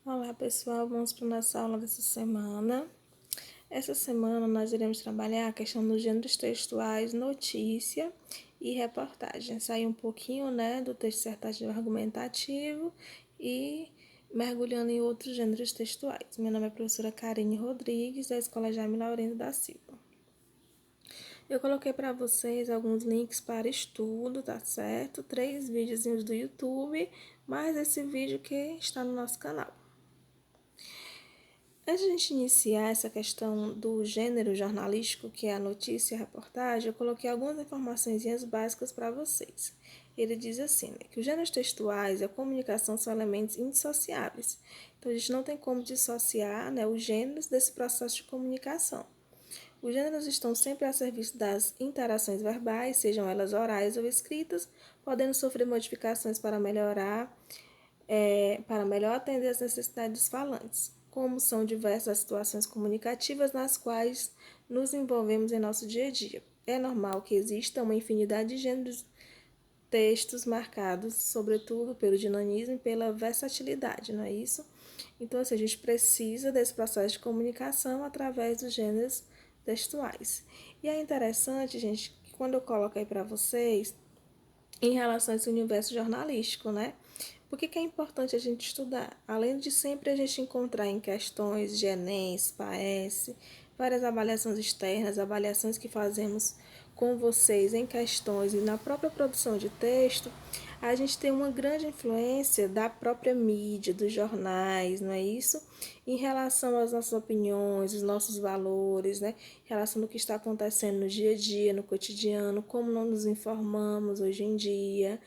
Olá pessoal, vamos para a nossa aula dessa semana. Essa semana nós iremos trabalhar a questão dos gêneros textuais, notícia e reportagem. Sair um pouquinho, do texto dissertativo argumentativo e mergulhando em outros gêneros textuais. Meu nome é a professora Karine Rodrigues, da Escola Jaime Laurindo da Silva. Eu coloquei para vocês alguns links para estudo, tá certo? 3 videozinhos do YouTube, mais esse vídeo que está no nosso canal. Antes de a gente iniciar essa questão do gênero jornalístico, que é a notícia e a reportagem, eu coloquei algumas informações básicas para vocês. Ele diz assim, que os gêneros textuais e a comunicação são elementos indissociáveis. Então, a gente não tem como dissociar, os gêneros desse processo de comunicação. Os gêneros estão sempre a serviço das interações verbais, sejam elas orais ou escritas, podendo sofrer modificações para melhor atender às necessidades dos falantes, como são diversas as situações comunicativas nas quais nos envolvemos em nosso dia a dia. É normal que exista uma infinidade de gêneros textos marcados, sobretudo pelo dinamismo e pela versatilidade, não é isso? Então, assim, a gente precisa desse processo de comunicação através dos gêneros textuais. E é interessante, gente, que quando eu coloco aí para vocês, em relação a esse universo jornalístico, Por que é importante a gente estudar? Além de sempre a gente encontrar em questões de Enem, PAES, várias avaliações externas, avaliações que fazemos com vocês em questões e na própria produção de texto, a gente tem uma grande influência da própria mídia, dos jornais, não é isso? Em relação às nossas opiniões, os nossos valores, em relação ao que está acontecendo no dia a dia, no cotidiano, como não nos informamos hoje em dia.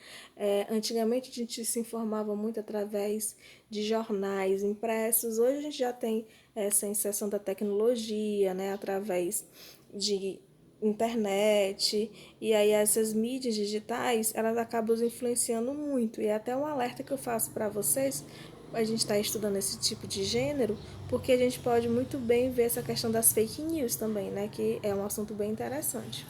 Antigamente a gente se informava muito através de jornais impressos, hoje a gente já tem essa inserção da tecnologia, através de internet, e aí essas mídias digitais, elas acabam nos influenciando muito, e é até um alerta que eu faço para vocês, a gente está estudando esse tipo de gênero, porque a gente pode muito bem ver essa questão das fake news também, que é um assunto bem interessante.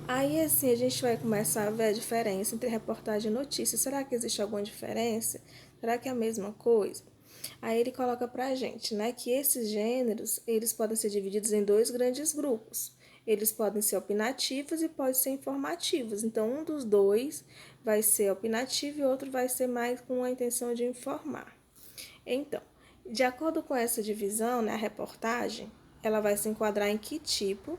Aí, assim, a gente vai começar a ver a diferença entre reportagem e notícia. Será que existe alguma diferença? Será que é a mesma coisa? Aí ele coloca pra gente, que esses gêneros, eles podem ser divididos em 2 grandes grupos. Eles podem ser opinativos e podem ser informativos. Então, um dos dois vai ser opinativo e outro vai ser mais com a intenção de informar. Então, de acordo com essa divisão, a reportagem, ela vai se enquadrar em que tipo,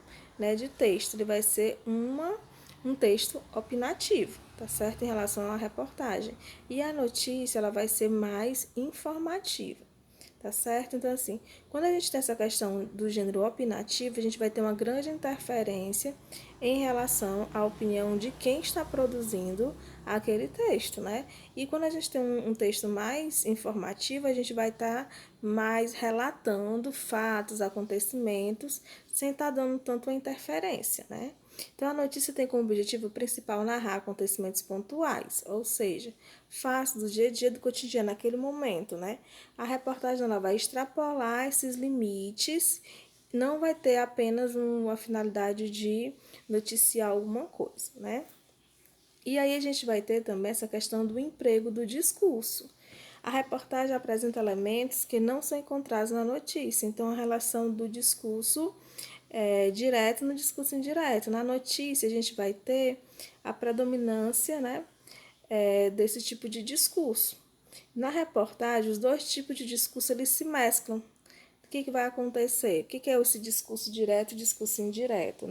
de texto? Ele vai ser um texto opinativo, tá certo? Em relação à reportagem. E a notícia, ela vai ser mais informativa, tá certo? Então, assim, quando a gente tem essa questão do gênero opinativo, a gente vai ter uma grande interferência em relação à opinião de quem está produzindo aquele texto, E quando a gente tem um texto mais informativo, a gente vai estar mais relatando fatos, acontecimentos, sem estar dando tanto a interferência, Então, a notícia tem como objetivo principal narrar acontecimentos pontuais, ou seja, fatos do dia a dia do cotidiano naquele momento, A reportagem ela vai extrapolar esses limites, não vai ter apenas uma finalidade de noticiar alguma coisa, E aí a gente vai ter também essa questão do emprego do discurso. A reportagem apresenta elementos que não são encontrados na notícia, então a relação do discurso direto no discurso indireto. Na notícia a gente vai ter a predominância, desse tipo de discurso. Na reportagem, os 2 tipos de discurso eles se mesclam. O que vai acontecer? O que é esse discurso direto e discurso indireto,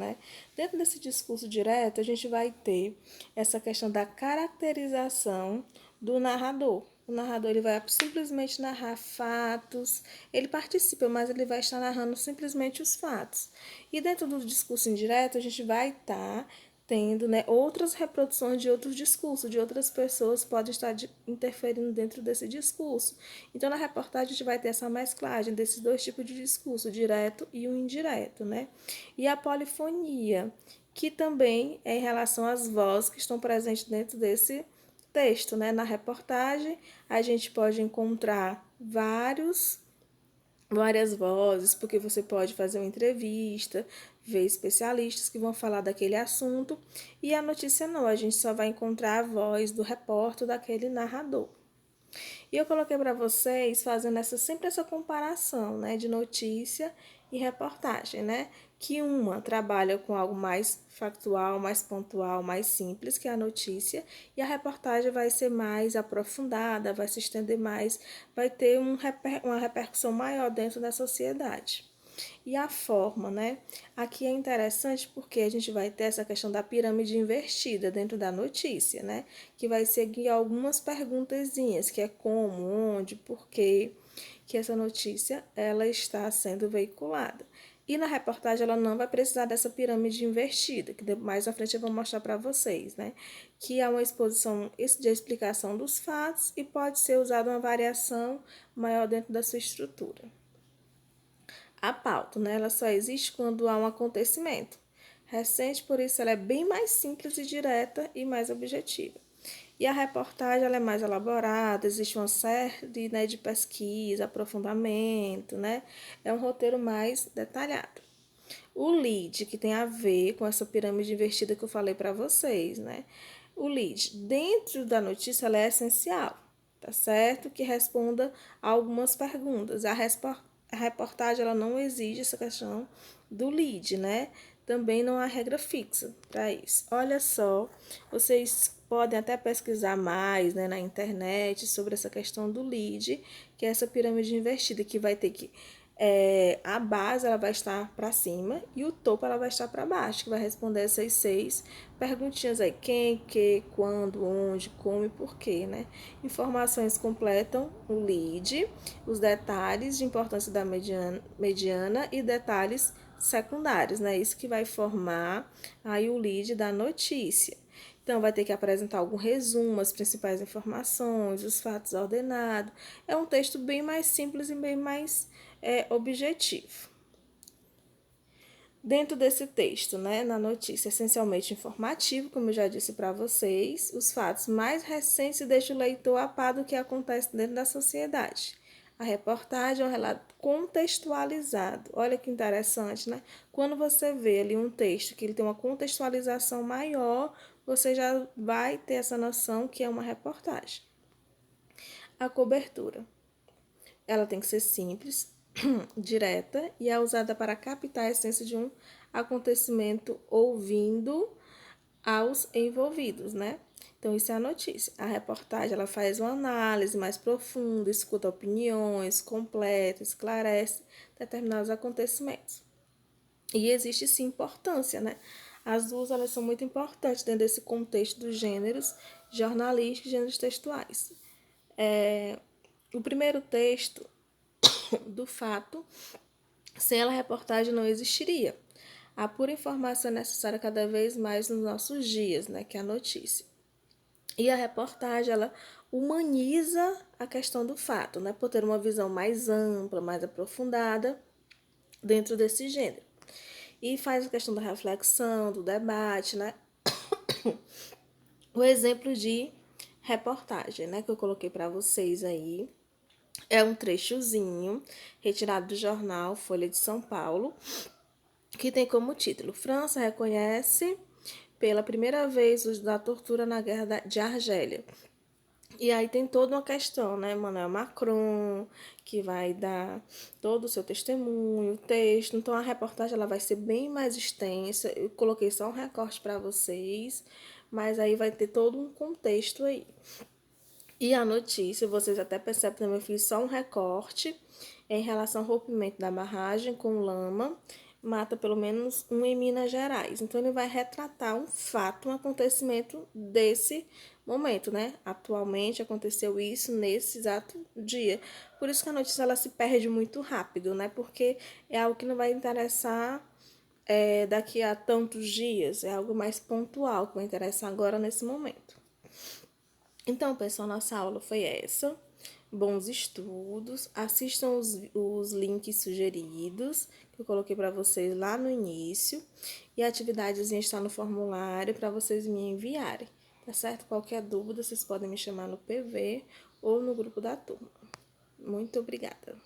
Dentro desse discurso direto, a gente vai ter essa questão da caracterização do narrador. O narrador ele vai simplesmente narrar fatos, ele participa, mas ele vai estar narrando simplesmente os fatos. E dentro do discurso indireto, a gente vai estar tendo outras reproduções de outros discursos, de outras pessoas podem estar interferindo dentro desse discurso. Então, na reportagem, a gente vai ter essa mesclagem desses 2 tipos de discurso, o direto e o indireto, E a polifonia, que também é em relação às vozes que estão presentes dentro desse texto, Na reportagem, a gente pode encontrar várias vozes, porque você pode fazer uma entrevista, ver especialistas que vão falar daquele assunto, e a notícia não, a gente só vai encontrar a voz do repórter, daquele narrador. E eu coloquei para vocês fazendo sempre essa comparação, né, de notícia e reportagem, né? Que uma trabalha com algo mais factual, mais pontual, mais simples que a notícia, e a reportagem vai ser mais aprofundada, vai se estender mais, vai ter uma repercussão maior dentro da sociedade. E a forma, né? Aqui é interessante porque a gente vai ter essa questão da pirâmide invertida dentro da notícia, né? Que vai seguir algumas perguntazinhas, que é como, onde, por quê, que essa notícia ela está sendo veiculada. E na reportagem ela não vai precisar dessa pirâmide invertida, que mais à frente eu vou mostrar para vocês, né? Que é uma exposição de explicação dos fatos e pode ser usada uma variação maior dentro da sua estrutura. A pauta, né? Ela só existe quando há um acontecimento recente, por isso ela é bem mais simples e direta e mais objetiva. E a reportagem ela é mais elaborada, existe uma série, né, de pesquisa, aprofundamento, né? É um roteiro mais detalhado. O lead, que tem a ver com essa pirâmide invertida que eu falei para vocês, né? O lead, dentro da notícia, ela é essencial, tá certo? Que responda a algumas perguntas. A reportagem, ela não exige essa questão do lead, né? Também não há regra fixa para isso. Olha só, vocês podem até pesquisar mais, né, na internet sobre essa questão do lead, que é essa pirâmide invertida, que vai ter que a base ela vai estar para cima e o topo ela vai estar para baixo, que vai responder essas 6 perguntinhas aí: quem, que, quando, onde, como e porquê, né? Informações completam o lead, os detalhes de importância da mediana e detalhes secundários, né? Isso que vai formar aí o lead da notícia. Então, vai ter que apresentar algum resumo, as principais informações, os fatos ordenados. É um texto bem mais simples e bem mais objetivo. Dentro desse texto, né, na notícia, essencialmente informativo, como eu já disse para vocês, os fatos mais recentes deixam o leitor a par do que acontece dentro da sociedade. A reportagem é um relato contextualizado. Olha que interessante, né? Quando você vê ali um texto que ele tem uma contextualização maior, você já vai ter essa noção que é uma reportagem. A cobertura. Ela tem que ser simples, direta e é usada para captar a essência de um acontecimento ouvindo aos envolvidos, né? Então, isso é a notícia. A reportagem, ela faz uma análise mais profunda, escuta opiniões, completa, esclarece determinados acontecimentos. E existe, sim, importância, né? As duas, elas são muito importantes dentro desse contexto dos gêneros jornalísticos e gêneros textuais. O primeiro texto do fato, sem ela a reportagem não existiria. A pura informação é necessária cada vez mais nos nossos dias, né, que é a notícia. E a reportagem, ela humaniza a questão do fato, né, por ter uma visão mais ampla, mais aprofundada dentro desse gênero. E faz a questão da reflexão, do debate, né? O exemplo de reportagem, né, que eu coloquei para vocês aí, é um trechozinho retirado do jornal Folha de São Paulo, que tem como título: França reconhece pela primeira vez o uso da tortura na guerra de Argélia. E aí tem toda uma questão, né? Emmanuel Macron, que vai dar todo o seu testemunho, o texto. Então a reportagem ela vai ser bem mais extensa. Eu coloquei só um recorte para vocês, mas aí vai ter todo um contexto aí. E a notícia, vocês até percebem que eu fiz só um recorte em relação ao rompimento da barragem com lama, mata pelo menos um em Minas Gerais. Então, ele vai retratar um fato, um acontecimento desse momento, né? Atualmente aconteceu isso nesse exato dia. Por isso que a notícia ela se perde muito rápido, né? Porque é algo que não vai interessar daqui a tantos dias, é algo mais pontual que vai interessar agora nesse momento. Então, pessoal, nossa aula foi essa. Bons estudos. Assistam os links sugeridos que eu coloquei para vocês lá no início. E a atividadezinha está no formulário para vocês me enviarem. Tá certo? Qualquer dúvida, vocês podem me chamar no PV ou no grupo da turma. Muito obrigada.